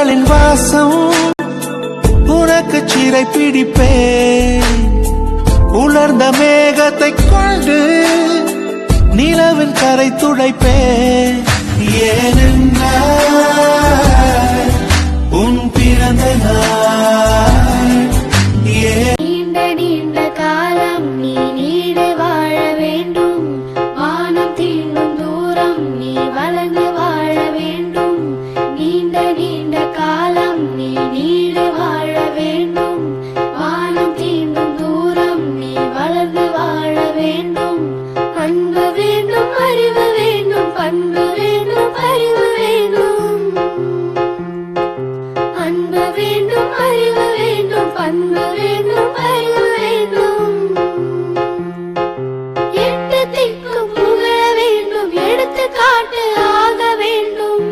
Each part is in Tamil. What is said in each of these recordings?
பூக்களின் வாசம் உனக்கு சிறை பிடிப்பேன். உலர்ந்த மேகத்தை கொண்டு நிலவின் கரை துடைப்பேன். ஏனென்றால் உன் பிறந்த நாள். நீண்ட நீண்ட காலம் நீ நீடு வாழ வேண்டும். வானம் தீண்டும் தூரம் நீ வளர்ந்து வாழ வேண்டும். நீண்ட நீண்ட காலம் நீ நீடு வாழ வேண்டும். வானம் தீண்டும் தூரம் நீ வளர்ந்து வாழ வேண்டும். அன்பு வேண்டும், அறிவு வேண்டும், பண்பு வேண்டும், அறிவு வேண்டும். அன்பு வேண்டும், அறிவு வேண்டும், பண்பு வேண்டும், அறிவு வேண்டும். எட்டு திக்கும் புகழ வேண்டும், எடுத்துக்காட்டு ஆக வேண்டும்.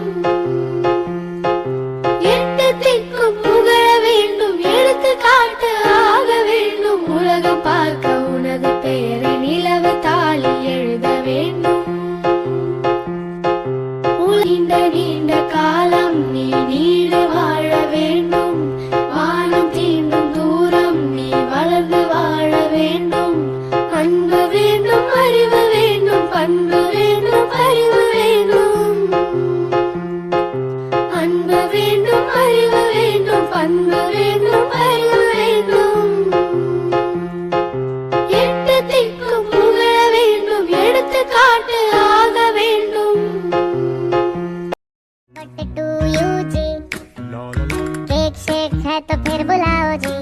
எட்டு திக்கும் புகழ வேண்டும், எடுத்துக்காட்டு ஆக வேண்டும். உலகம் பார்க்க உனது பெயரை நிலவு தாளில் எழுத வேண்டும். நீண்ட நீண்ட காலம் நீ நீடு வாழ வேண்டும். வானம் தீண்டும் தூரம் நீ வளர்ந்து வாழ வேண்டும். அன்பு வேண்டும், அறிவு வேண்டும், பண்பு வேண்டும், அறிவு வேண்டும். அன்பு வேண்டும், அறிவு வேண்டும், பண்பு வேண்டும், அறிவு வேண்டும். எட்டு திக்கும் புகழ வேண்டும், எடுத்துக்காட்டு ஆக வேண்டும். टू यू जी, केक शेक है तो फिर बुलाओ जी।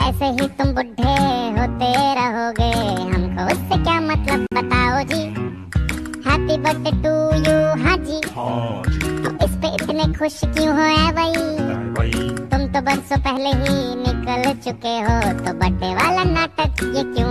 ऐसे ही तुम बुढ़े होते रहोगे, हमको उससे क्या मतलब बताओ जी। हैप्पी बर्थडे टू यू हाँ जी। तो इस पे इतने खुश क्यों हो ऐ भाई? तुम तो बरसों पहले ही निकल चुके हो, तो बर्थडे वाला नाटक ये क्यों